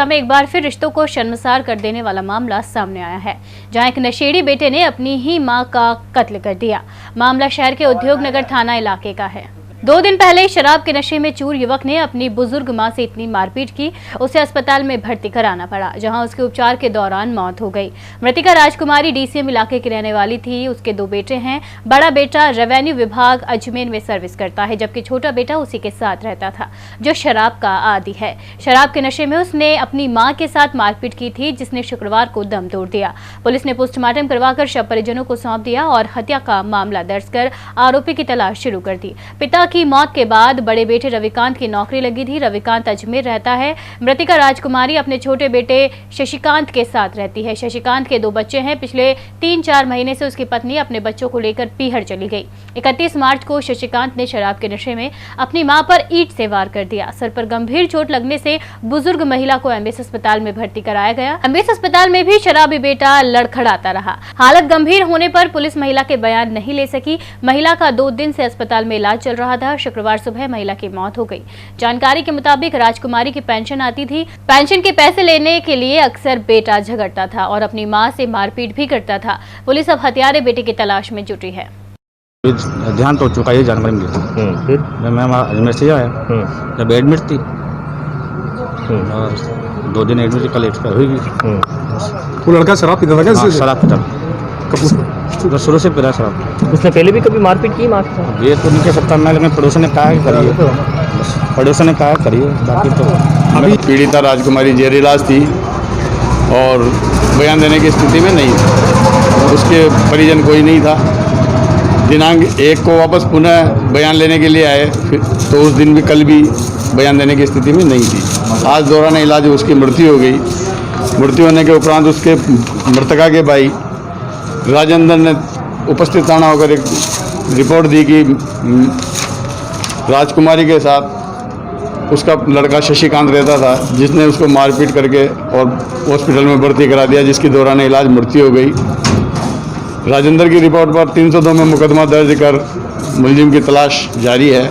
में एक बार फिर रिश्तों को शर्मसार कर देने वाला मामला सामने आया है, जहां एक नशेड़ी बेटे ने अपनी ही मां का कत्ल कर दिया। मामला शहर के उद्योग नगर थाना इलाके का है। 2 दिन पहले शराब के नशे में चूर युवक ने अपनी बुजुर्ग मां से इतनी मारपीट की, उसे अस्पताल में भर्ती कराना पड़ा, जहां उसके उपचार के दौरान मौत हो गई। मृतका राजकुमारी डीसीएम इलाके की रहने वाली थी। उसके 2 बेटे हैं। बड़ा बेटा रेवेन्यू विभाग अजमेर में सर्विस करता है, जबकि छोटा बेटा उसी के साथ रहता था, जो शराब का आदी है। शराब के नशे में उसने अपनी मां के साथ मारपीट की थी, जिसने शुक्रवार को दम तोड़ दिया। पुलिस ने पोस्टमार्टम करवाकर शव परिजनों को सौंप दिया और हत्या का मामला दर्ज कर आरोपी की तलाश शुरू कर दी। पिता की मौत के बाद बड़े बेटे रविकांत की नौकरी लगी थी। रविकांत अजमेर रहता है। मृतका राजकुमारी अपने छोटे बेटे शशिकांत के साथ रहती है। शशिकांत के 2 बच्चे हैं। पिछले 3-4 महीने से उसकी पत्नी अपने बच्चों को लेकर पीहर चली गई। 31 मार्च को शशिकांत ने शराब के नशे में अपनी मां पर ईंट से वार कर दिया। सर पर गंभीर चोट लगने से बुजुर्ग महिला को एमबीएस अस्पताल में भर्ती कराया गया। एमबीएस अस्पताल में भी शराबी बेटा लड़खड़ाता रहा। हालत गंभीर होने पर पुलिस महिला के बयान नहीं ले सकी। महिला का 2 दिन से अस्पताल में इलाज चल रहा था। शुक्रवार सुबह महिला की मौत हो गई। जानकारी के मुताबिक राजकुमारी की पेंशन आती थी। पेंशन के पैसे लेने के लिए अक्सर बेटा झगड़ता था और अपनी मां से मारपीट भी करता था। पुलिस अब हत्यारे बेटे की तलाश में जुटी है। ध्यान तो चुका, ये जानकारी मिली। फिर मैं अजमेर से आया, जब एडमिट थी और 2 दिन एडमिट, कल एक्सपायर हुई। वो लड़का शराब पीता था क्या? हाँ, शराब पीता तो शुरू से पीता शराब। उसने पहले भी कभी मारपीट की माँ के साथ? ये तो नहीं कह सकता मैं, लेकिन पड़ोसन ने कहा करिए, पड़ोसन ने कहा करिए, बाकी तो अभी पीड़िता राजकुमारी जेर इलाज थी और बयान देने की स्थिति में नहीं थी। उसके परिजन कोई नहीं था। दिनांक 1 को वापस पुनः बयान लेने के लिए आए, फिर तो उस दिन भी कल भी बयान देने की स्थिति में नहीं थी। आज दौरान इलाज उसकी मृत्यु हो गई। मृत्यु होने के उपरांत उसके मृतका के भाई राजेंद्र ने उपस्थित थाना होकर एक रिपोर्ट दी कि राजकुमारी के साथ उसका लड़का शशिकांत रहता था, जिसने उसको मारपीट करके और हॉस्पिटल में भर्ती करा दिया, जिसकी दौरान इलाज मृत्यु हो गई। राजेंद्र की रिपोर्ट पर 302 में मुकदमा दर्ज कर मुलजिम की तलाश जारी है।